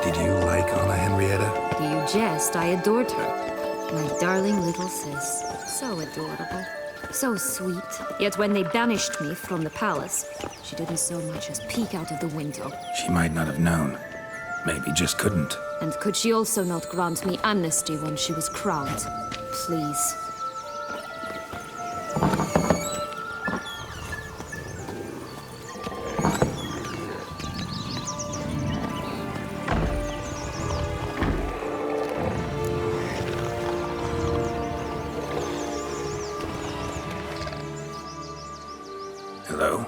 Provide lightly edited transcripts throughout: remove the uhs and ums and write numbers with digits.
Did you like Anna Henrietta? Do you jest? I adored her. My darling little sis. So adorable. So sweet. Yet when they banished me from the palace, she didn't so much as peek out of the window. She might not have known. Maybe just couldn't. And could she also not grant me amnesty when she was crowned? Please. Hello?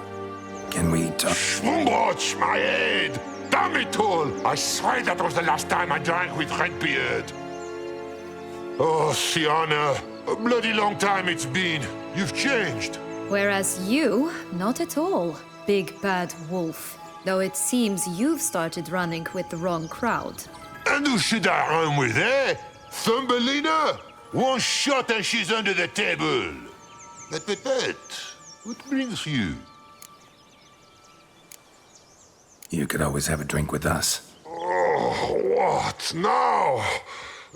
Can we talk? Schwumbotsch, my head! Damn it all! I swear that was the last time I drank with Redbeard. Oh, Sienna, a bloody long time it's been. You've changed. Whereas you, not at all, big bad wolf. Though it seems you've started running with the wrong crowd. And who should I run with, eh? Thumbelina? One shot and she's under the table. But, what brings you? You could always have a drink with us. Oh, what now?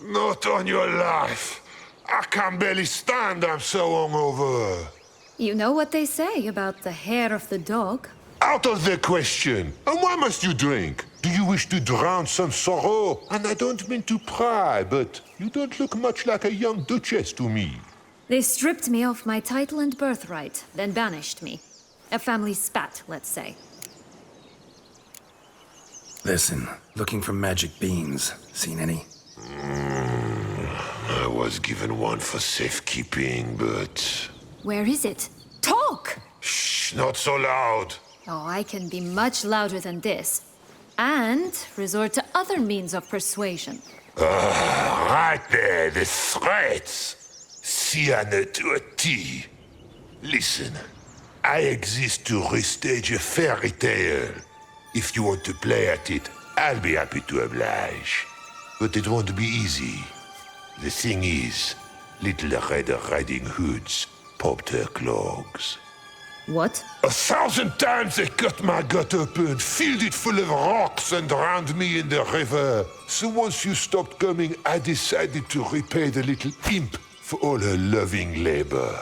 Not on your life. I can barely stand, I'm so hungover. You know what they say about the hair of the dog? Out of the question. And why must you drink? Do you wish to drown some sorrow? And I don't mean to pry, but you don't look much like a young duchess to me. They stripped me of my title and birthright, then banished me. A family spat, let's say. Listen, looking for magic beans. Seen any? I was given one for safekeeping, but... Where is it? Talk! Shh, not so loud. Oh, I can be much louder than this. And resort to other means of persuasion. Right there, the threats. Sienna to a T. Listen, I exist to restage a fairy tale. If you want to play at it, I'll be happy to oblige. But it won't be easy. The thing is, Little Red Riding Hoods popped her clogs. What? 1,000 times they cut my gut open, filled it full of rocks, and drowned me in the river. So once you stopped coming, I decided to repay the little imp for all her loving labor.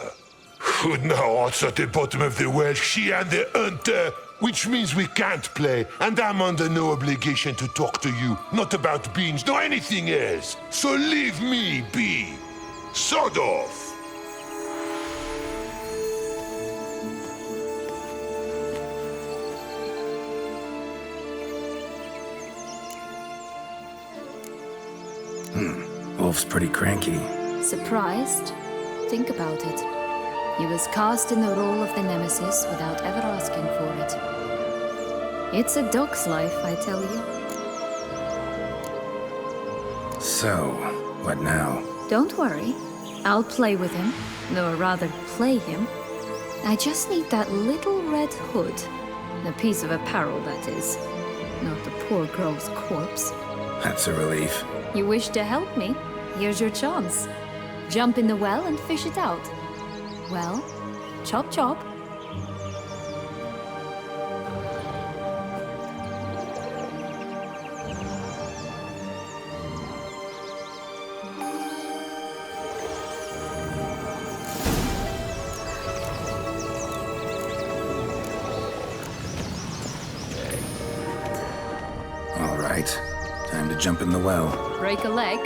Who now what's at the bottom of the well? She and the hunter, which means we can't play, and I'm under no obligation to talk to you, not about beans, nor anything else. So leave me be. Sod off. Wolf's pretty cranky. Surprised? Think about it. He was cast in the role of the Nemesis without ever asking for it. It's a dog's life, I tell you. So, what now? Don't worry. I'll play with him. Or rather, play him. I just need that little red hood. A piece of apparel, that is. Not the poor girl's corpse. That's a relief. You wish to help me? Here's your chance. Jump in the well and fish it out. Well, chop chop. All right. Time to jump in the well. Break a leg.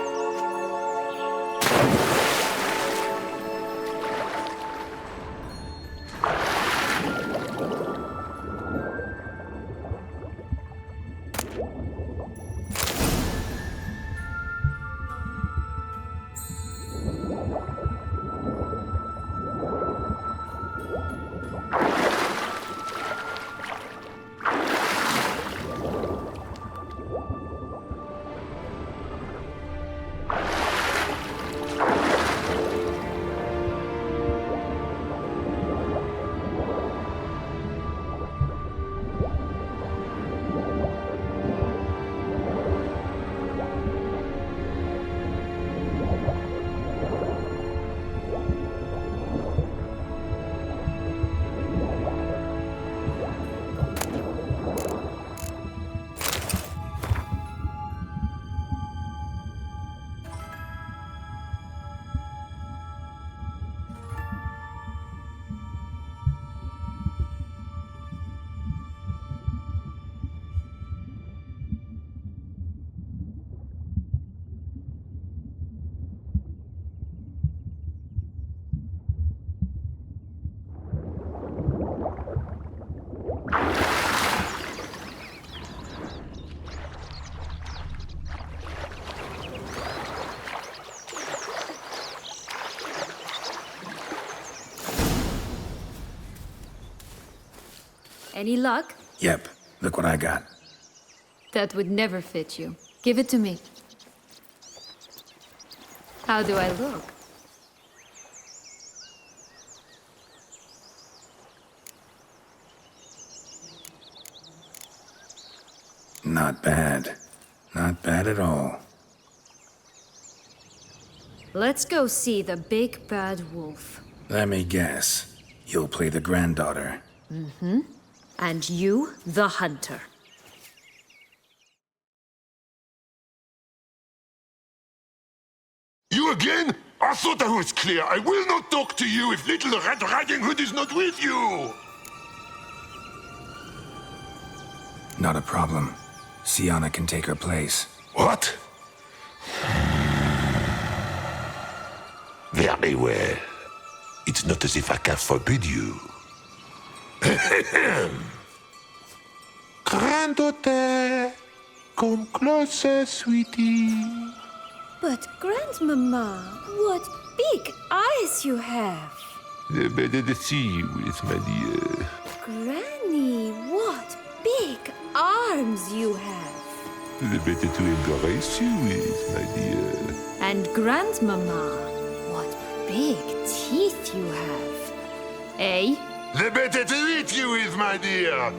Any luck? Yep, look what I got. That would never fit you. Give it to me. How do I look? Not bad. Not bad at all. Let's go see the big bad wolf. Let me guess. You'll play the granddaughter. And you, the hunter. You again? I thought I was clear. I will not talk to you if little Red Riding Hood is not with you. Not a problem. Sienna can take her place. What? Very well. It's not as if I can forbid you. Granddaughter, come closer, sweetie. But Grandmama, what big eyes you have! The better to see you with, my dear. Granny, what big arms you have! The better to embrace you with, my dear. And Grandmama, what big teeth you have. Eh? The better to eat you with, my dear.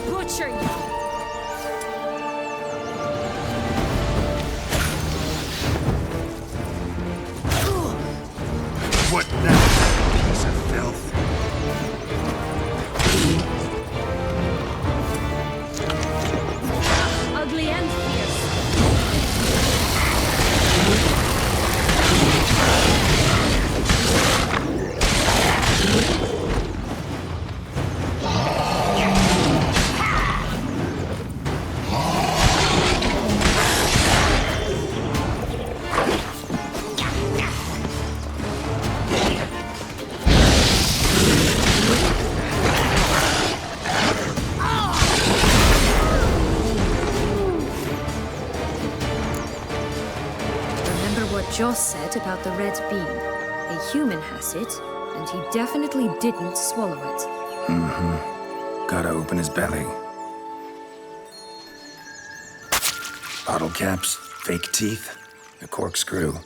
Butcher you! What now, piece of filth? Ugly and fierce. Joss said about the red bean. A human has it, and he definitely didn't swallow it. Gotta open his belly. Bottle caps, fake teeth, a corkscrew.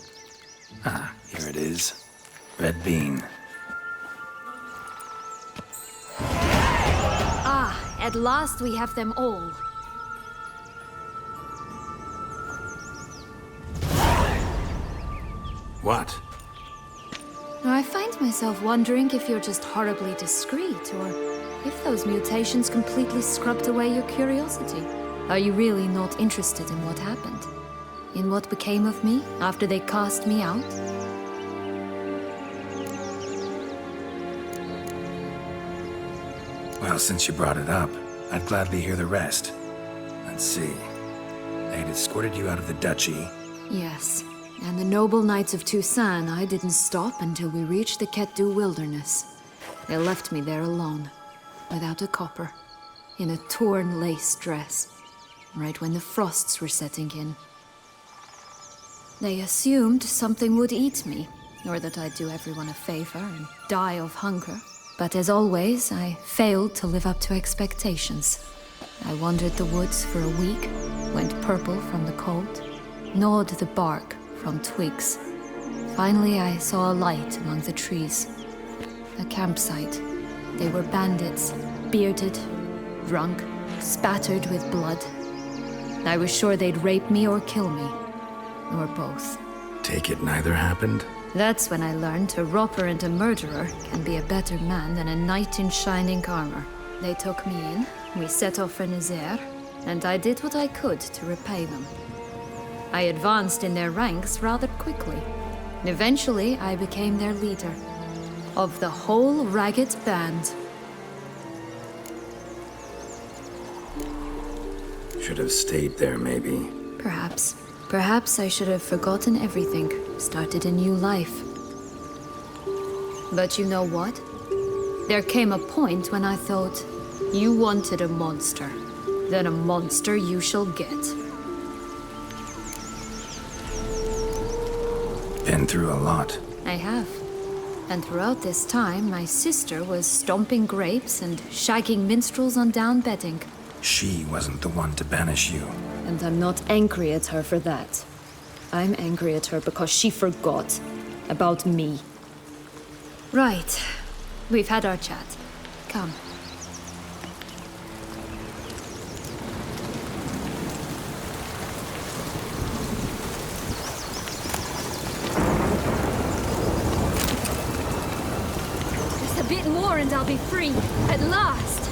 Ah, here it is. Red bean. Ah, at last we have them all. What? I find myself wondering if you're just horribly discreet, or if those mutations completely scrubbed away your curiosity. Are you really not interested in what happened? In what became of me after they cast me out? Well, since you brought it up, I'd gladly hear the rest. Let's see. They had escorted you out of the duchy. Yes. And the noble knights of Toussaint, I didn't stop until we reached the Ketdu wilderness. They left me there alone, without a copper, in a torn lace dress, right when the frosts were setting in. They assumed something would eat me, or that I'd do everyone a favor and die of hunger. But as always, I failed to live up to expectations. I wandered the woods for a week, went purple from the cold, gnawed the bark from twigs. Finally, I saw a light among the trees. A campsite. They were bandits, bearded, drunk, spattered with blood. I was sure they'd rape me or kill me, or both. Take it neither happened? That's when I learned a robber and a murderer can be a better man than a knight in shining armor. They took me in, we set off for Nazaire, and I did what I could to repay them. I advanced in their ranks rather quickly. Eventually, I became their leader. Of the whole ragged band. Should have stayed there, maybe. Perhaps. Perhaps I should have forgotten everything, started a new life. But you know what? There came a point when I thought, you wanted a monster. Then a monster you shall get. Been through a lot. I have. And throughout this time, my sister was stomping grapes and shagging minstrels on down bedding. She wasn't the one to banish you. And I'm not angry at her for that. I'm angry at her because she forgot about me. Right. We've had our chat. Come. Just a bit more and I'll be free. At last.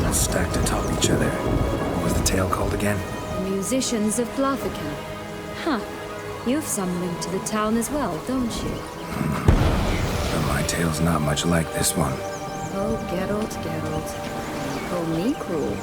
Stacked atop each other. What was the tale called again? Musicians of Blaviken. Huh. You've some link to the town as well, don't you? But my tale's not much like this one. Oh, Geralt, Geralt. Call me cruel.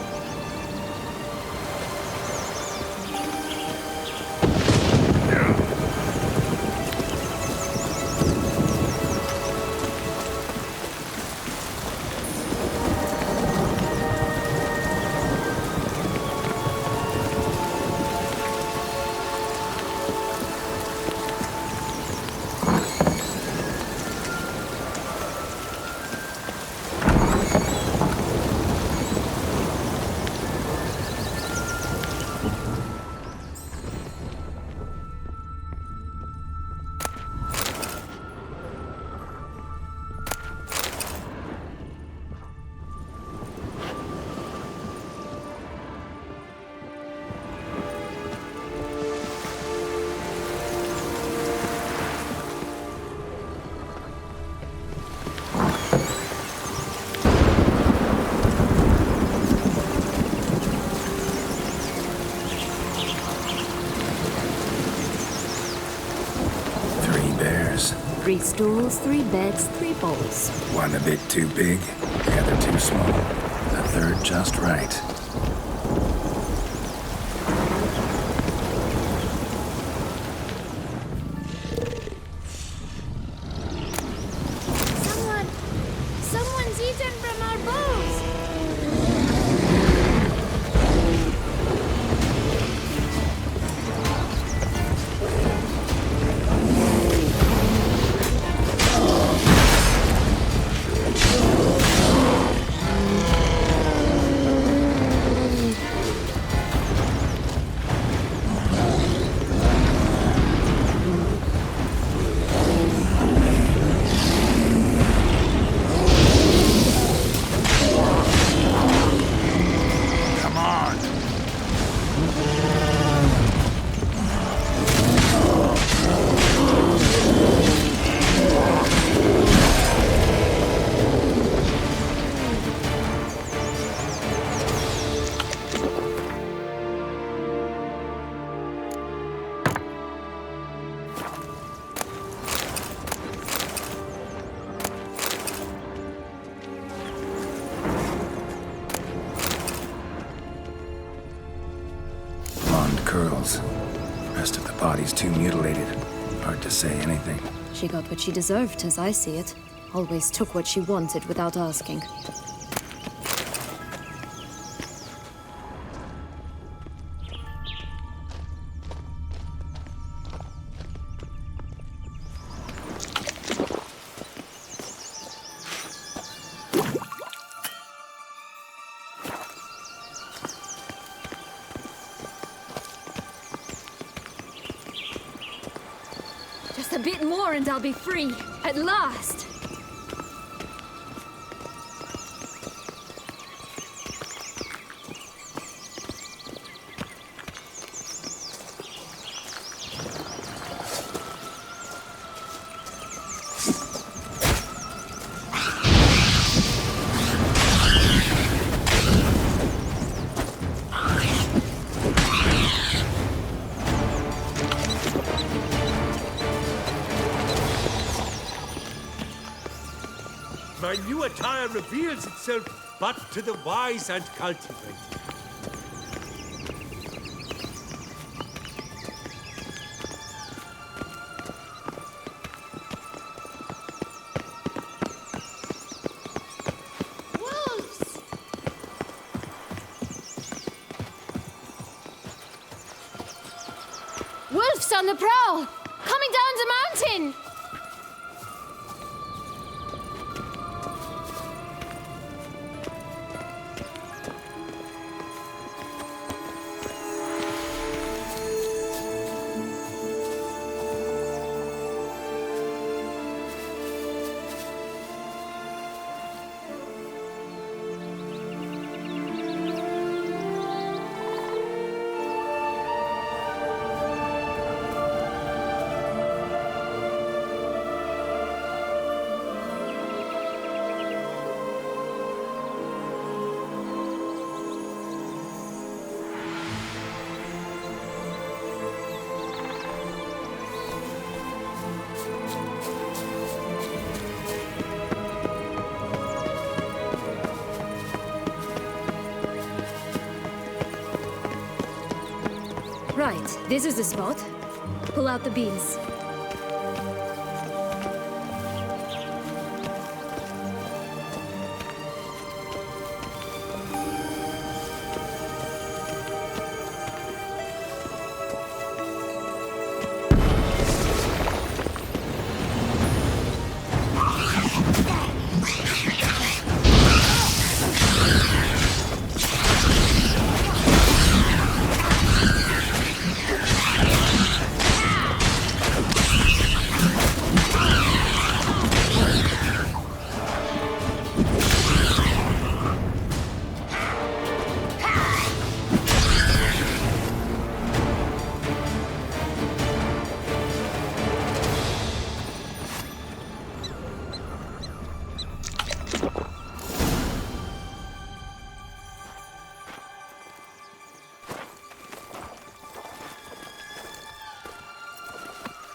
Three stools, 3 beds, 3 bowls. One a bit too big, the other too small. The third just right. Someone's eaten from our bowls! Curls. Rest of the body's too mutilated. Hard to say anything. She got what she deserved, as I see it. Always took what she wanted without asking. Just a bit more and I'll be free. At last! My new attire reveals itself but to the wise and cultivated. Wolves! Wolves on the prowl! Coming down the mountain! Right, this is the spot. Pull out the beams.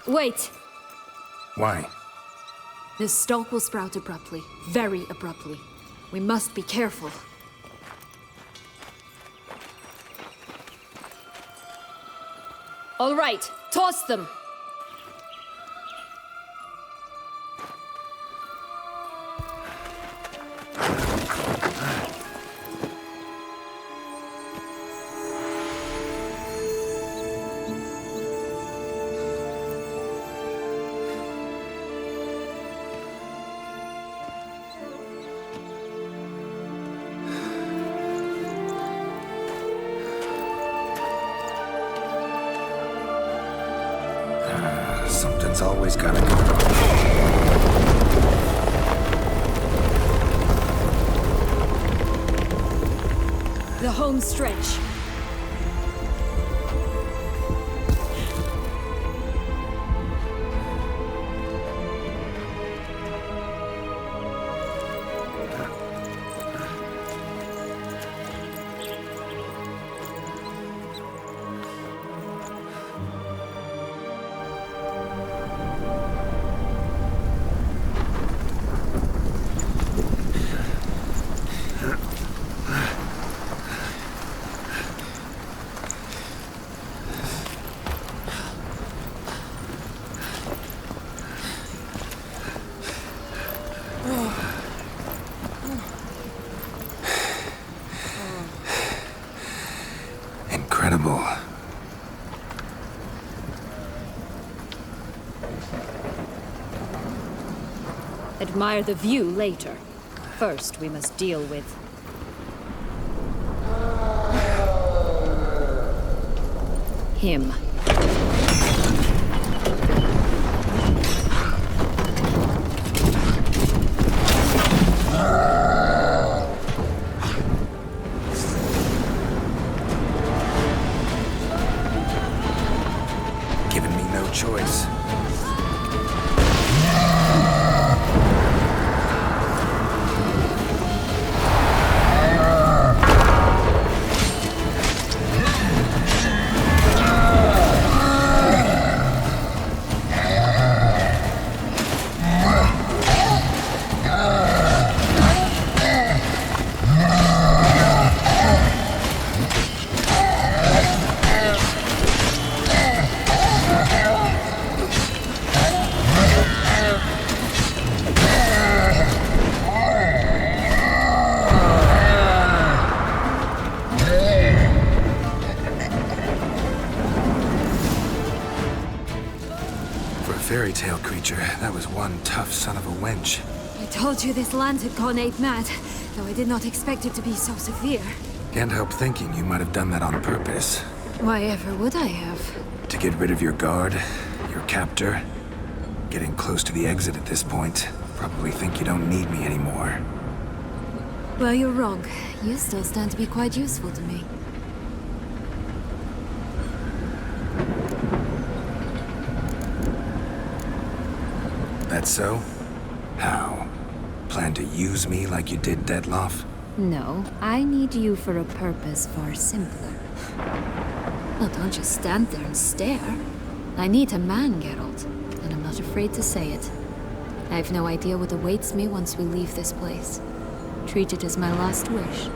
Wait! Why? The stalk will sprout abruptly. Very abruptly. We must be careful. All right, toss them! Something's always gotta go. The home stretch. Incredible. Admire the view later. First, we must deal with... him. fairy tale creature. That was one tough son of a wench. I told you this land had gone ape mad, though I did not expect it to be so severe. Can't help thinking you might have done that on purpose. Why ever would I have? To get rid of your guard, your captor. Getting close to the exit at this point. Probably think you don't need me anymore. Well, you're wrong. You still stand to be quite useful to me. That so? How? Plan to use me like you did Dettlaff? No, I need you for a purpose far simpler. Well, don't just stand there and stare. I need a man, Geralt, and I'm not afraid to say it. I have no idea what awaits me once we leave this place. Treat it as my last wish.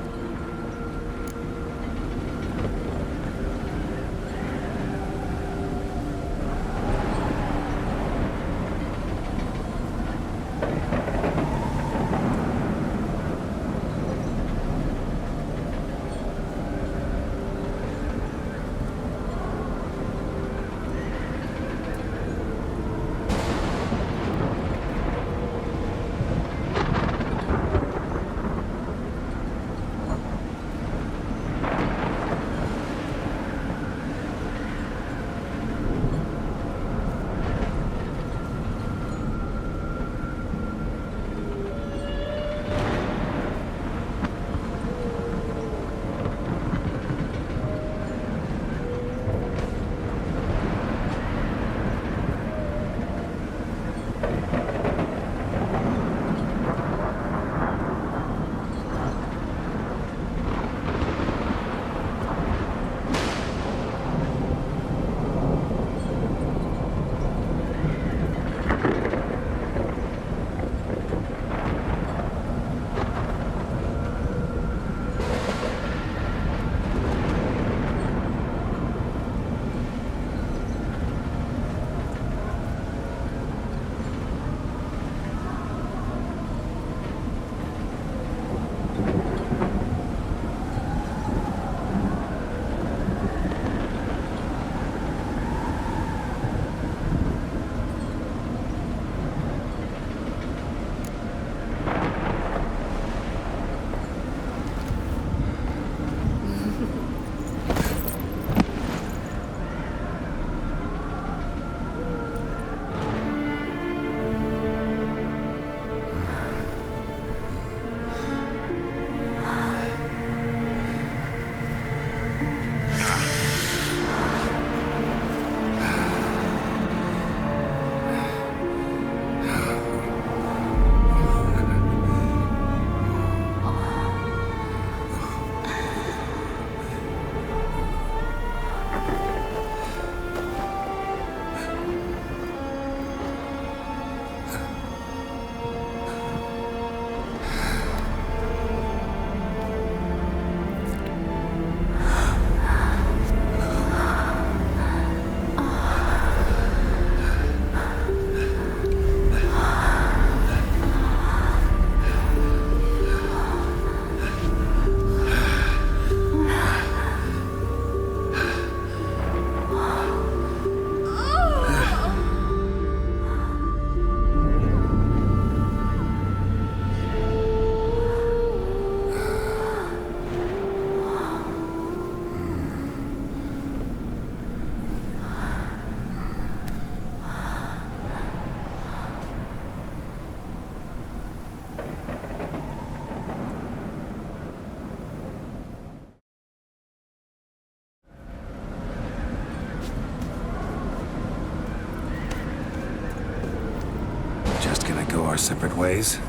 Our separate ways?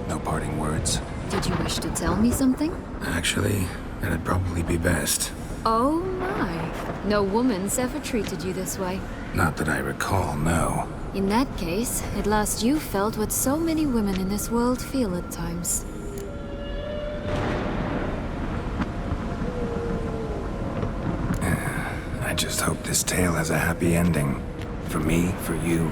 No parting words? Did you wish to tell me something? Actually, that'd probably be best. Oh my. No woman's ever treated you this way. Not that I recall, no. In that case, at last you felt what so many women in this world feel at times. I just hope this tale has a happy ending. For me, for you,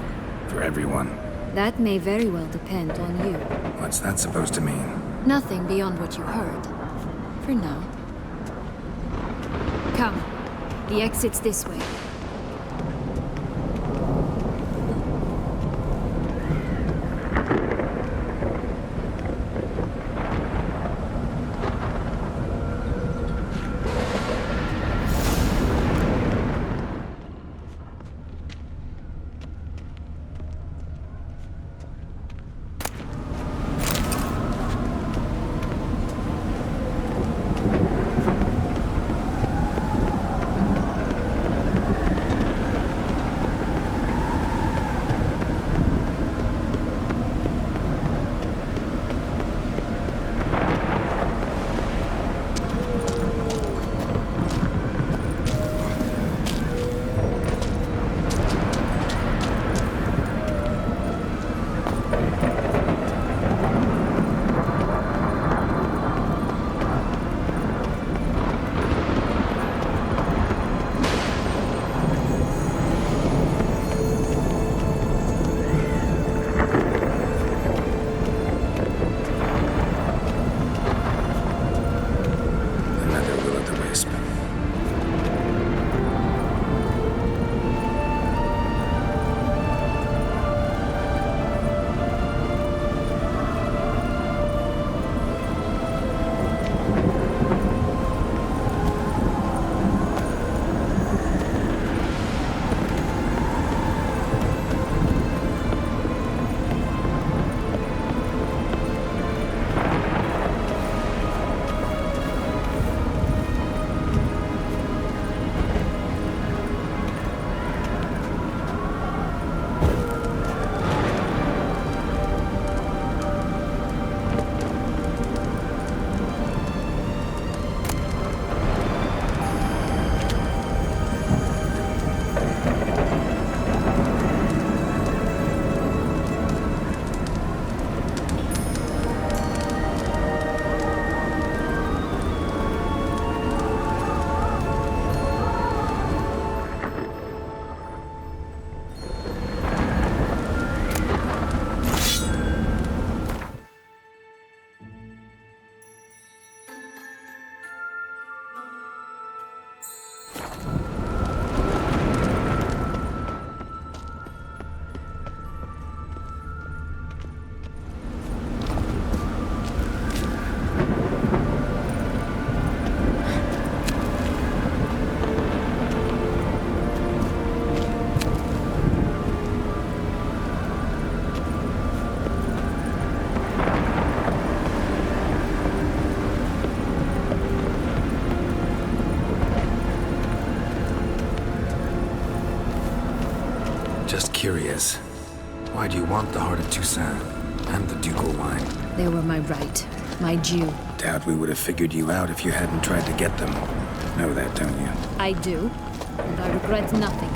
for everyone. That may very well depend on you. What's that supposed to mean? Nothing beyond what you heard. For now. Come. The exit's this way. Why do you want the Heart of Toussaint and the ducal wine? They were my right, my due. Doubt we would have figured you out if you hadn't tried to get them. Know that, don't you? I do, and I regret nothing.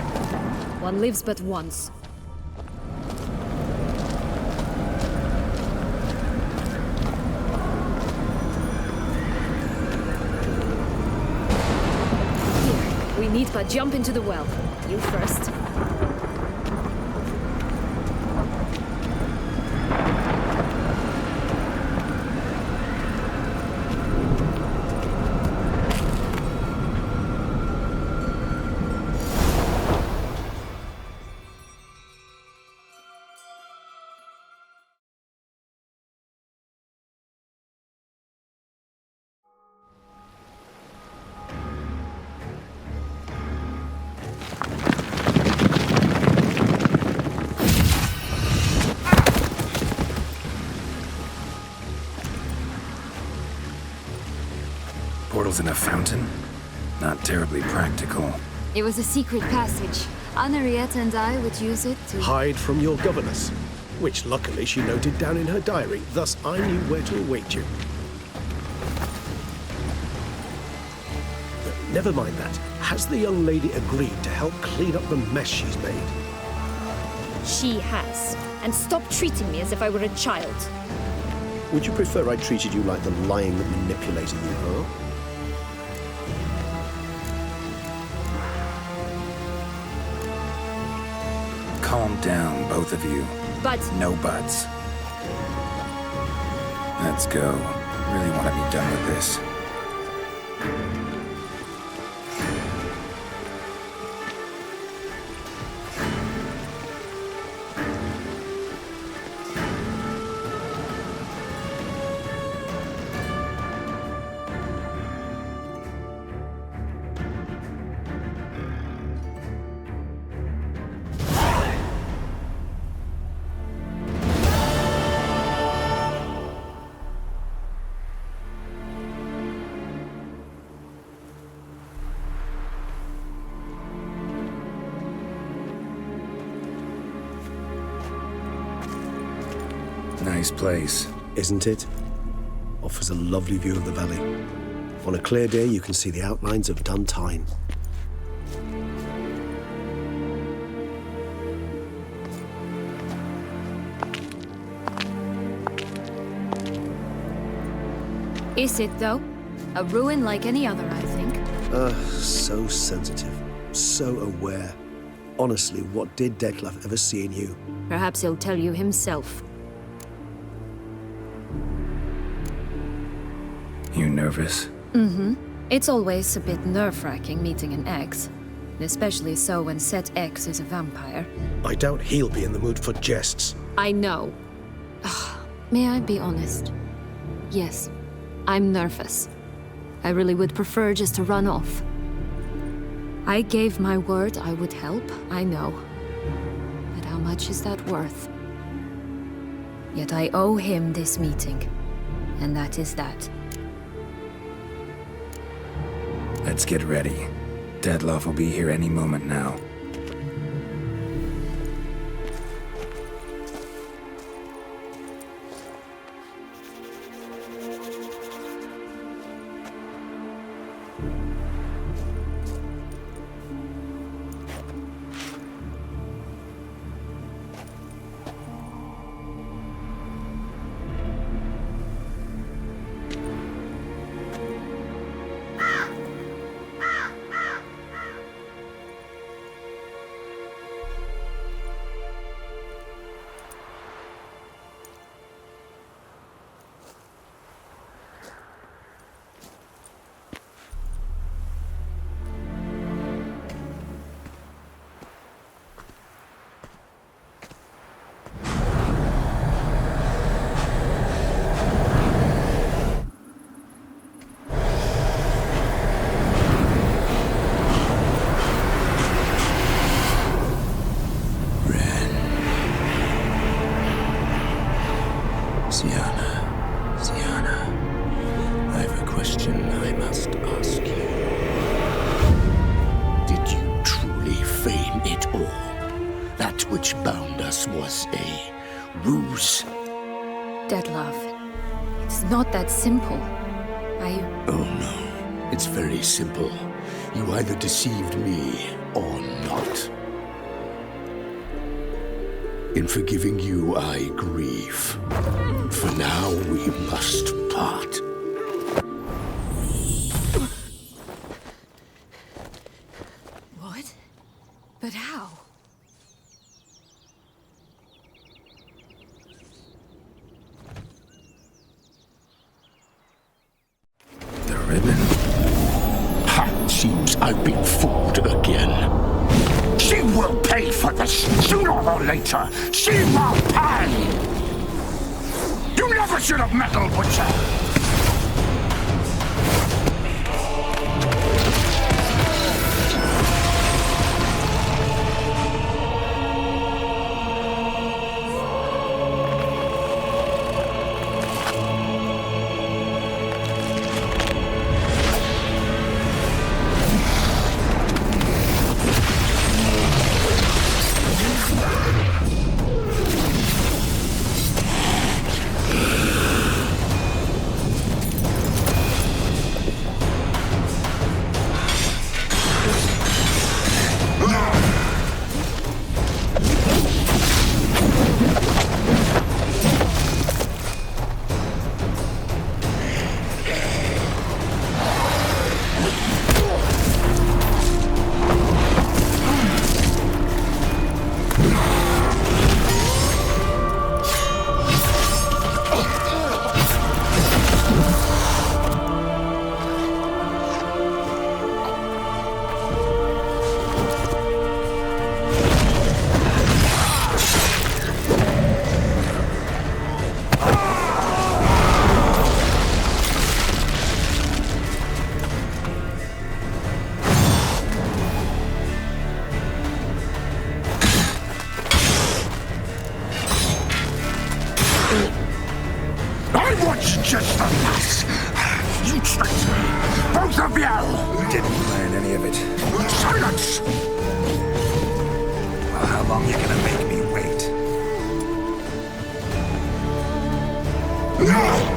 One lives but once. Here, we need but jump into the well. You first. Portals in a fountain? Not terribly practical. It was a secret passage. Henriette and I would use it to... Hide from your governess, which luckily she noted down in her diary. Thus, I knew where to await you. But never mind that. Has the young lady agreed to help clean up the mess she's made? She has. And stop treating me as if I were a child. Would you prefer I treated you like the lion that manipulated you, huh? Calm down, both of you. But... No buts. Let's go. Really want to be done with this. Nice place. Isn't it? Offers a lovely view of the valley. On a clear day, you can see the outlines of Dun Tine. Is it, though? A ruin like any other, I think. So sensitive. So aware. Honestly, what did Dettlaff ever see in you? Perhaps he'll tell you himself. You nervous? It's always a bit nerve-wracking meeting an ex. Especially so when said ex is a vampire. I doubt he'll be in the mood for jests. I know. May I be honest? Yes, I'm nervous. I really would prefer just to run off. I gave my word I would help, I know. But how much is that worth? Yet I owe him this meeting. And that is that. Let's get ready. Dettlaff will be here any moment now. Syanna, I've a question I must ask you. Did you truly feign it all? That which bound us was was a ruse. Deadlove, it's not that simple. Oh no, it's very simple. You either deceived me or not. In forgiving you, I grieve. For now, we must part. What? But how? The ribbon? Ha! Seems I've been fooled again. She will pay for this, sooner or later. She will pay! You never should have meddled with her! Just the last. You tricked me. Both of you! We didn't plan any of it. Silence! Well, how long you gonna make me wait? No!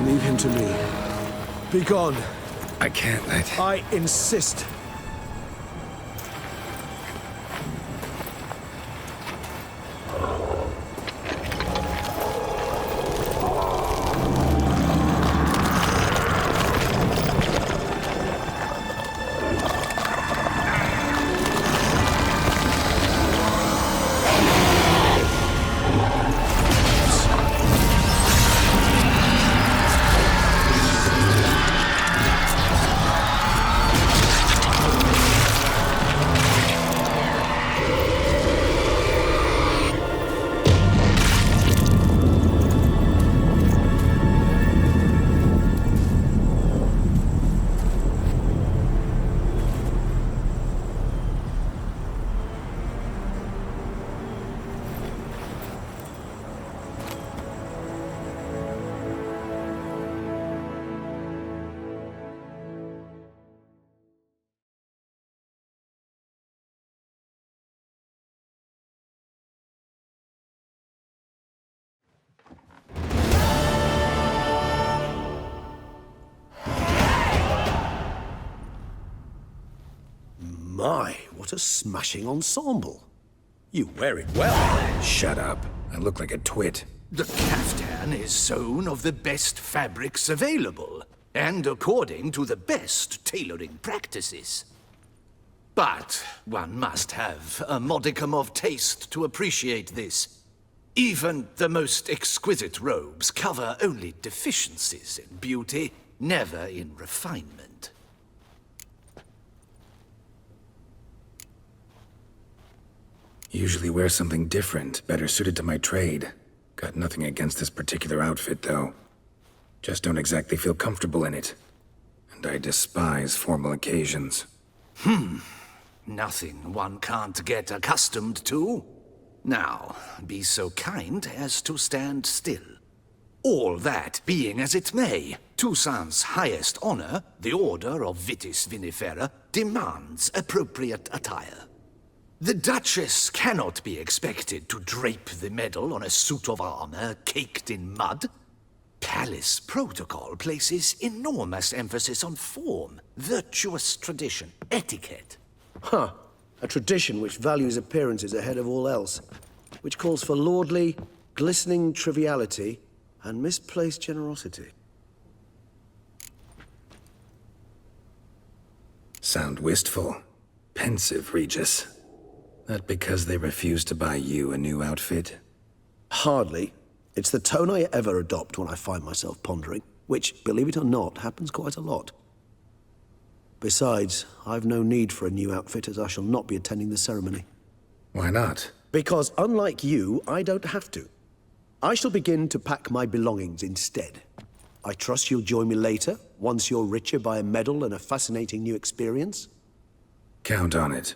Leave him to me. Be gone. I can't let... I insist. My, what a smashing ensemble. You wear it well. Shut up. I look like a twit. The caftan is sewn of the best fabrics available, and according to the best tailoring practices. But one must have a modicum of taste to appreciate this. Even the most exquisite robes cover only deficiencies in beauty, never in refinement. Usually wear something different, better suited to my trade. Got nothing against this particular outfit, though. Just don't exactly feel comfortable in it. And I despise formal occasions. Nothing one can't get accustomed to. Now, be so kind as to stand still. All that being as it may, Toussaint's highest honor, the Order of Vitis Vinifera, demands appropriate attire. The Duchess cannot be expected to drape the medal on a suit of armor caked in mud. Palace protocol places enormous emphasis on form, virtuous tradition, etiquette. Huh. A tradition which values appearances ahead of all else. Which calls for lordly, glistening triviality and misplaced generosity. Sound wistful. Pensive, Regis. That because they refused to buy you a new outfit? Hardly. It's the tone I ever adopt when I find myself pondering, which, believe it or not, happens quite a lot. Besides, I've no need for a new outfit as I shall not be attending the ceremony. Why not? Because unlike you, I don't have to. I shall begin to pack my belongings instead. I trust you'll join me later, once you're richer by a medal and a fascinating new experience? Count on it.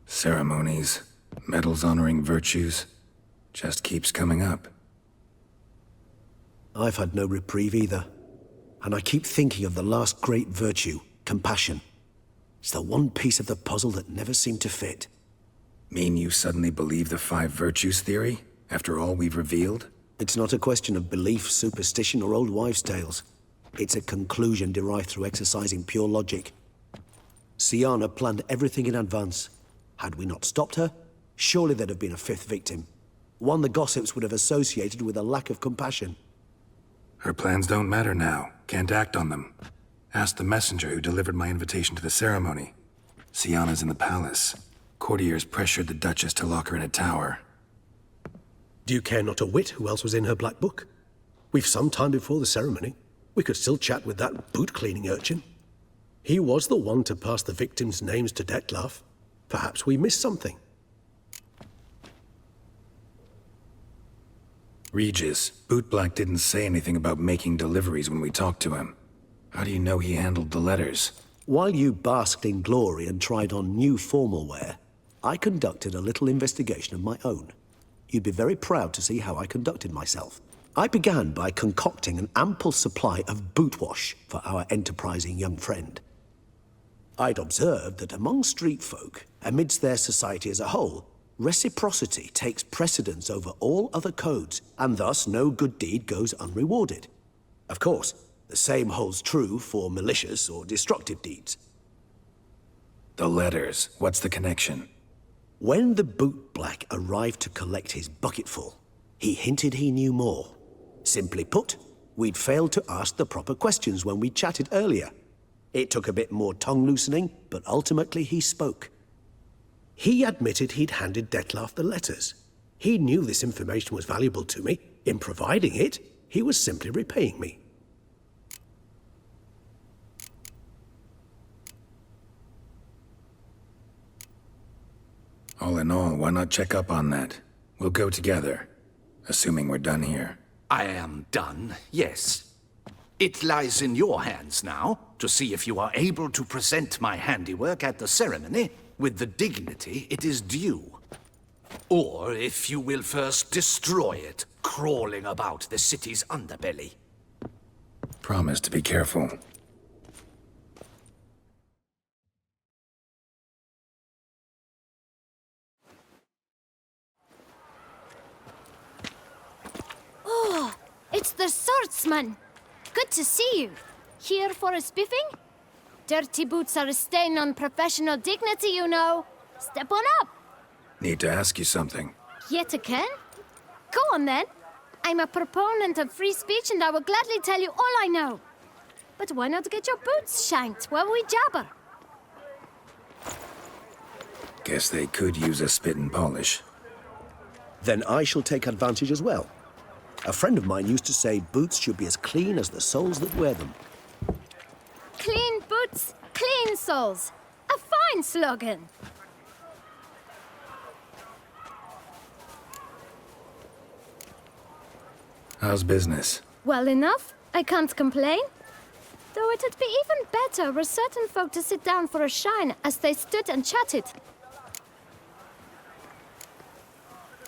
Ceremonies, medals honoring virtues, just keeps coming up. I've had no reprieve either. And I keep thinking of the last great virtue, compassion. It's the one piece of the puzzle that never seemed to fit. Mean you suddenly believe the 5 virtues theory, after all we've revealed? It's not a question of belief, superstition, or old wives' tales. It's a conclusion derived through exercising pure logic. Syanna planned everything in advance. Had we not stopped her, surely there'd have been a 5th victim. One the gossips would have associated with a lack of compassion. Her plans don't matter now. Can't act on them. Ask the messenger who delivered my invitation to the ceremony. Syanna's in the palace. Courtiers pressured the Duchess to lock her in a tower. Do you care not a whit who else was in her black book? We've some time before the ceremony. We could still chat with that boot-cleaning urchin. He was the one to pass the victims' names to Dettlaff. Perhaps we missed something. Regis, Bootblack didn't say anything about making deliveries when we talked to him. How do you know he handled the letters? While you basked in glory and tried on new formal wear, I conducted a little investigation of my own. You'd be very proud to see how I conducted myself. I began by concocting an ample supply of boot wash for our enterprising young friend. I'd observed that among street folk, amidst their society as a whole, Reciprocity takes precedence over all other codes, and thus no good deed goes unrewarded. Of course, the same holds true for malicious or destructive deeds. The letters, what's the connection? When the boot black arrived to collect his bucketful, he hinted he knew more. Simply put, we'd failed to ask the proper questions when we chatted earlier. It took a bit more tongue-loosening, but ultimately he spoke. He admitted he'd handed Dettlaff the letters. He knew this information was valuable to me. In providing it, he was simply repaying me. All in all, why not check up on that? We'll go together, assuming we're done here. I am done, yes. It lies in your hands now to see if you are able to present my handiwork at the ceremony with the dignity it is due. Or if you will first destroy it, crawling about the city's underbelly. Promise to be careful. It's the swordsman. Good to see you. Here for a spiffing? Dirty boots are a stain on professional dignity, you know. Step on up. Need to ask you something. Yet again? Go on then. I'm a proponent of free speech and I will gladly tell you all I know. But why not get your boots shanked while we jabber? Guess they could use a spit and polish. Then I shall take advantage as well. A friend of mine used to say boots should be as clean as the soles that wear them. Clean boots, clean soles. A fine slogan. How's business? Well enough. I can't complain. Though it'd be even better were certain folk to sit down for a shine as they stood and chatted.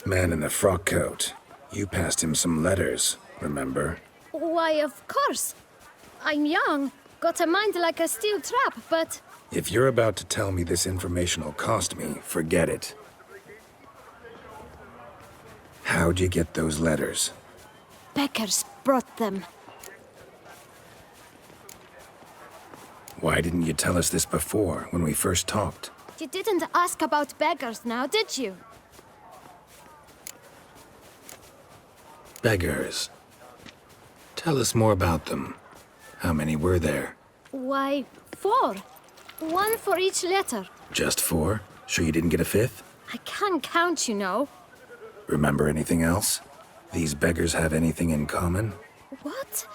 Man in the frock coat. You passed him some letters, remember? Why, of course. I'm young, got a mind like a steel trap, but... If you're about to tell me this information will cost me, forget it. How'd you get those letters? Beggars brought them. Why didn't you tell us this before, when we first talked? You didn't ask about beggars now, did you? Beggars. Tell us more about them. How many were there? Why, 4. 1 for each letter. Just 4? Sure you didn't get a 5th? I can't count, you know. Remember anything else? These beggars have anything in common? What?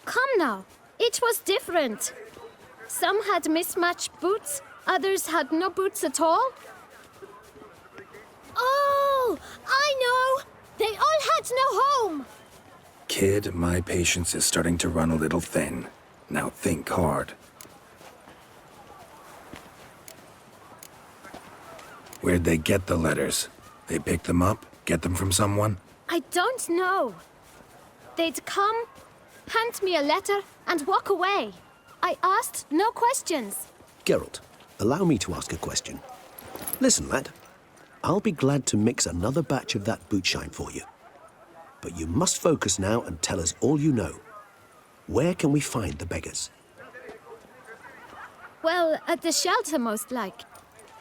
Come now. Each was different. Some had mismatched boots, others had no boots at all. Oh, I know! They all had no home! Kid, my patience is starting to run a little thin. Now think hard. Where'd they get the letters? They pick them up? Get them from someone? I don't know. They'd come, hand me a letter, and walk away. I asked no questions. Geralt, allow me to ask a question. Listen, lad. I'll be glad to mix another batch of that boot shine for you. But you must focus now and tell us all you know. Where can we find the beggars? Well, at the shelter, most like.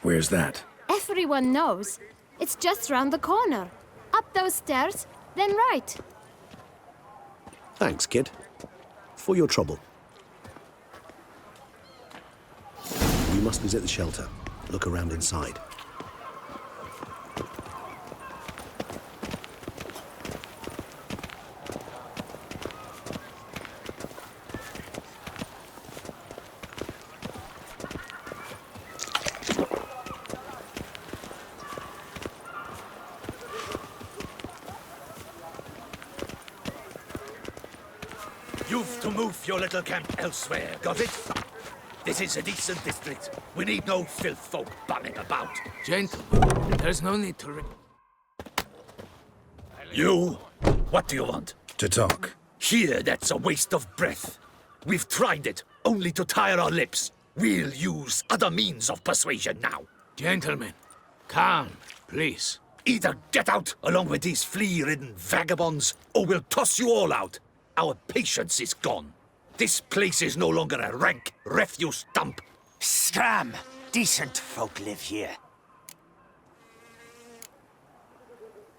Where's that? Everyone knows. It's just round the corner. Up those stairs, then right. Thanks, kid. For your trouble. We must visit the shelter. Look around inside. You've to move your little camp elsewhere, got it? This is a decent district. We need no filth folk bunning about. Gentlemen, there's no need to... You? What do you want? To talk. Here, that's a waste of breath. We've tried it, only to tire our lips. We'll use other means of persuasion now. Gentlemen, calm. please. Either get out along with these flea-ridden vagabonds, or we'll toss you all out. Our patience is gone. This place is no longer a rank refuse dump. Scram! Decent folk live here.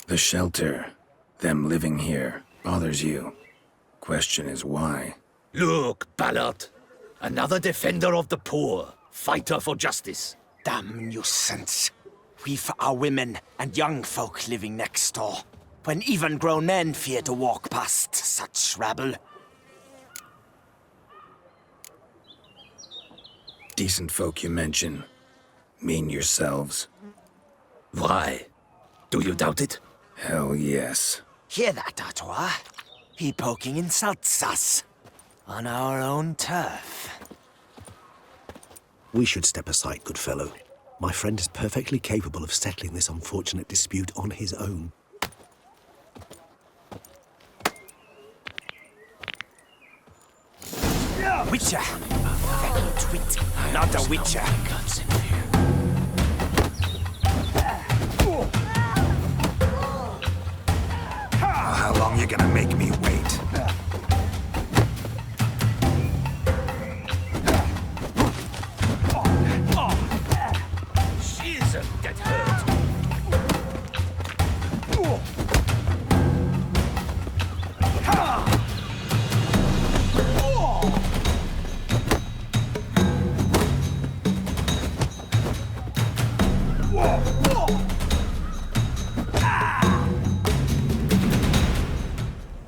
The shelter, them living here, bothers you. Question is why? Look, Ballard. Another defender of the poor. Fighter for justice. Damn nuisance. We've our women and young folk living next door, when even grown men fear to walk past such rabble. Decent folk you mention. Mean yourselves. Why? Do you doubt it? Hell yes. Hear that, Artois? He poking insults us. On our own turf. We should step aside, good fellow. My friend is perfectly capable of settling this unfortunate dispute on his own. Witcher! Feckled twit, not a witcher. How long you gonna make me wait? Jesus, get hurt.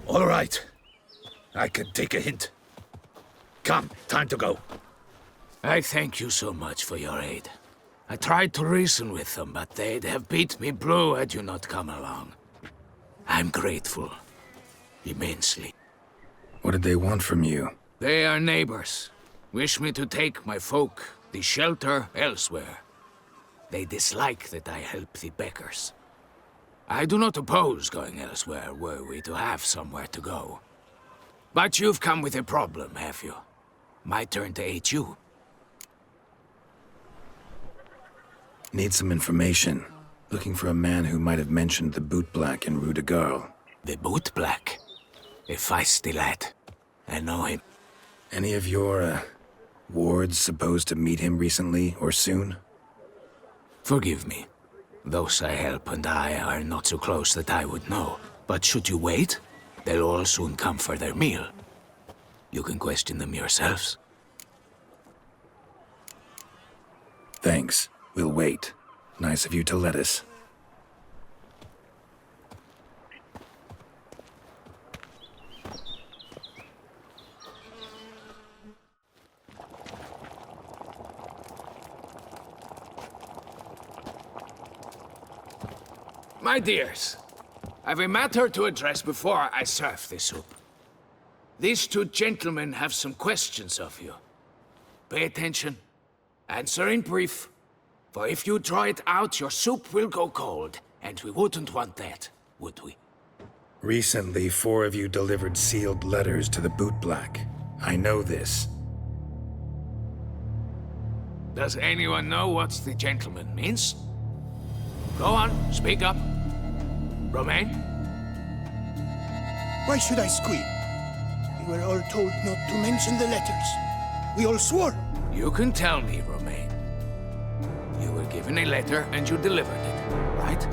All right. I can take a hint. Come, time to go. I thank you so much for your aid. I tried to reason with them, but they'd have beat me blue had you not come along. I'm grateful. Immensely. What did they want from you? They are neighbors. Wish me to take my folk, the shelter, elsewhere. They dislike that I help the Beckers. I do not oppose going elsewhere, were we to have somewhere to go. But you've come with a problem, have you? My turn to aid you. Need some information. Looking for a man who might have mentioned the Boot Black in Rue de Garl. The Boot Black? A feisty lad. I know him. Any of your, wards supposed to meet him recently or soon? Forgive me. Those I help and I are not so close that I would know. But should you wait, they'll all soon come for their meal. You can question them yourselves. Thanks. We'll wait. Nice of you to let us. My dears, I've a matter to address before I serve the soup. These two gentlemen have some questions of you. Pay attention. Answer in brief. For if you draw it out, your soup will go cold, and we wouldn't want that, would we? Recently, 4 of you delivered sealed letters to the Boot Black. I know this. Does anyone know what the gentleman means? Go on, speak up. Romain? Why should I squeal? We were all told not to mention the letters. We all swore. You can tell me, Romain. You were given a letter and you delivered it, right?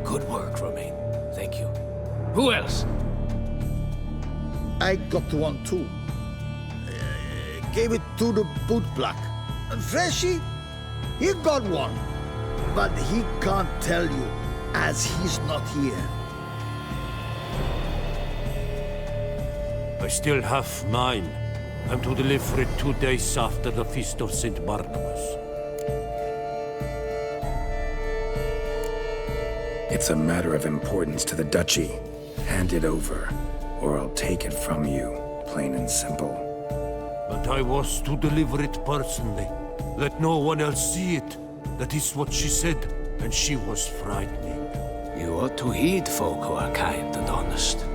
Good work, Romain. Thank you. Who else? I got one too. Gave it to the Boot Black. And Freshy, he got one. But he can't tell you, as he's not here. I still have mine. I'm to deliver it 2 days after the Feast of St. Barnabas. It's a matter of importance to the Duchy. Hand it over, or I'll take it from you, plain and simple. But I was to deliver it personally. Let no one else see it. That is what she said, and she was frightening. You ought to heed folk who are kind and honest.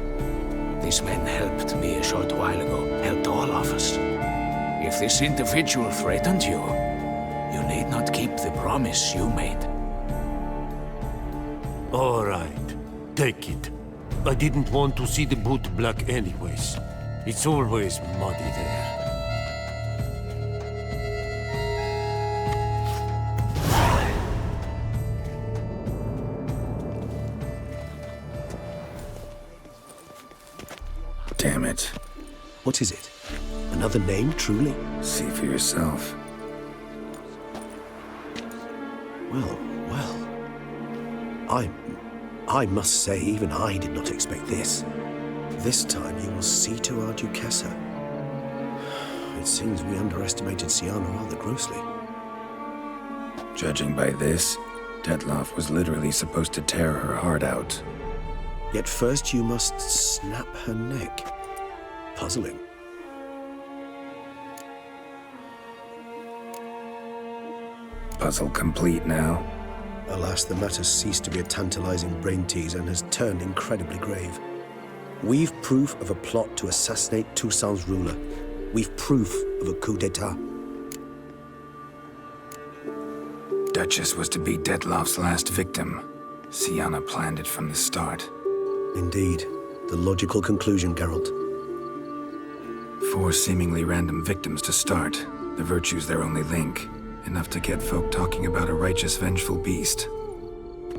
These men helped me a short while ago, helped all of us. If this individual threatened you, you need not keep the promise you made. All right, take it. I didn't want to see the boot black anyways. It's always muddy there. Damn it. What is it? Another name, truly? See for yourself. Well. I must say, even I did not expect this. This time you will see to our Duquesa. It seems we underestimated Syanna rather grossly. Judging by this, Detloff was literally supposed to tear her heart out. Yet first you must snap her neck. Puzzling. Puzzle complete now. Alas, the matter ceased to be a tantalizing brain tease and has turned incredibly grave. We've proof of a plot to assassinate Toussaint's ruler. We've proof of a coup d'etat. Duchess was to be Detloff's last victim. Syanna planned it from the start. Indeed. The logical conclusion, Geralt. 4 seemingly random victims to start. The virtue's their only link. Enough to get folk talking about a righteous, vengeful beast.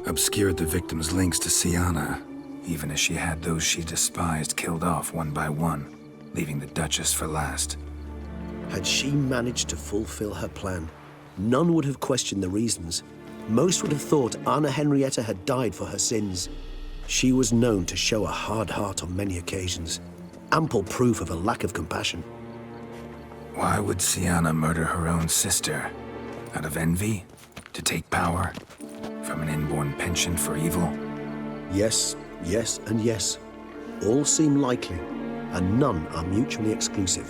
Obscured the victims' links to Syanna, even as she had those she despised killed off one by one, leaving the Duchess for last. Had she managed to fulfill her plan, none would have questioned the reasons. Most would have thought Anna Henrietta had died for her sins. She was known to show a hard heart on many occasions. Ample proof of a lack of compassion. Why would Syanna murder her own sister? Out of envy? To take power? From an inborn penchant for evil? Yes, and yes. All seem likely, and none are mutually exclusive.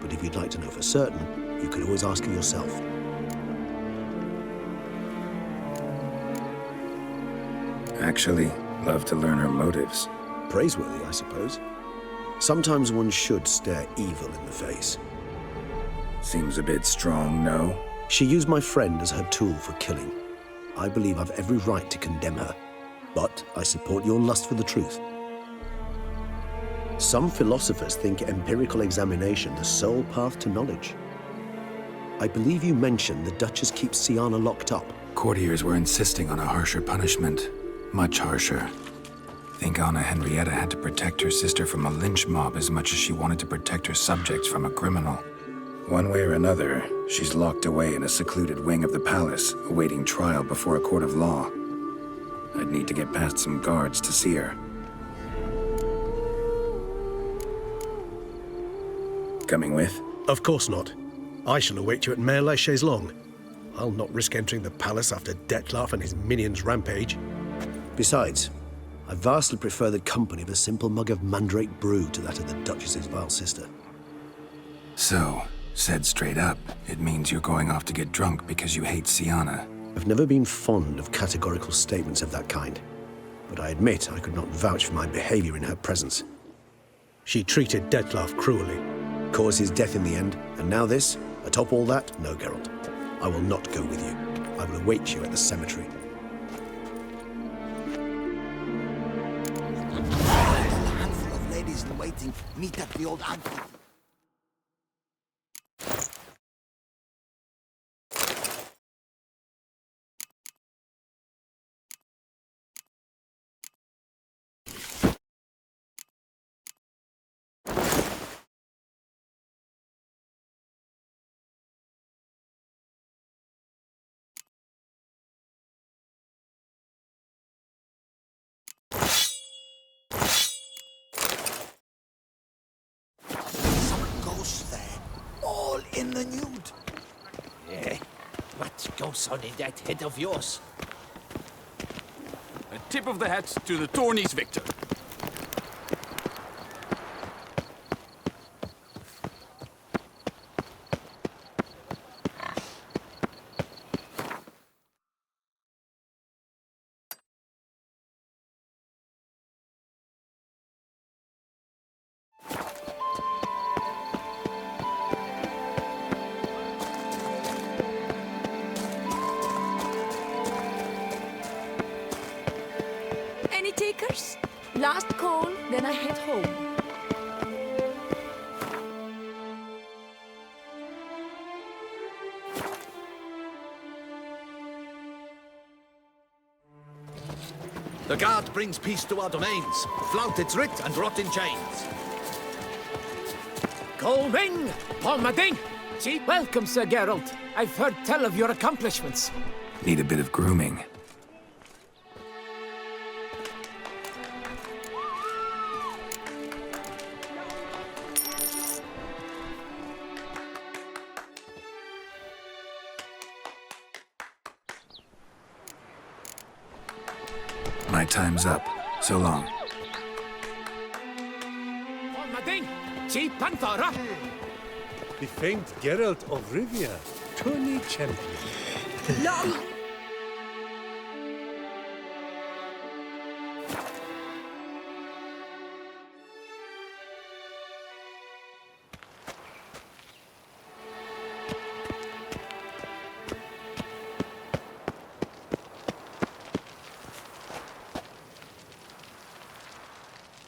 But if you'd like to know for certain, you could always ask her yourself. Actually, love to learn her motives. Praiseworthy, I suppose. Sometimes one should stare evil in the face. Seems a bit strong, no? She used my friend as her tool for killing. I believe I've every right to condemn her, but I support your lust for the truth. Some philosophers think empirical examination the sole path to knowledge. I believe you mentioned the Duchess keeps Syanna locked up. Courtiers were insisting on a harsher punishment. Much harsher. Think Anna Henrietta had to protect her sister from a lynch mob as much as she wanted to protect her subjects from a criminal. One way or another, she's locked away in a secluded wing of the palace, awaiting trial before a court of law. I'd need to get past some guards to see her. Coming with? Of course not. I shall await you at Mare la Chaise-Longue. I'll not risk entering the palace after Detloff and his minions rampage. Besides, I vastly prefer the company of a simple mug of mandrake brew to that of the Duchess's vile sister. So, said straight up, it means you're going off to get drunk because you hate Syanna. I've never been fond of categorical statements of that kind, but I admit I could not vouch for my behavior in her presence. She treated Detloff cruelly, caused his death in the end, and now this? Atop all that, no, Geralt. I will not go with you. I will await you at the cemetery. A handful of ladies in waiting meet at the old amphitheater. In the nude. Yeah? What goes on in that head of yours? A tip of the hat to the Tourneys victor. any takers? Last call, then I head home. The guard brings peace to our domains. Flout its writ and rot in chains. Colwyn! Palmading! See, welcome, Sir Geralt. I've heard tell of your accomplishments. Need a bit of grooming. My time's up. So long. Palmading! See, Panthara! The famed Geralt of Rivia, tourney champion. No!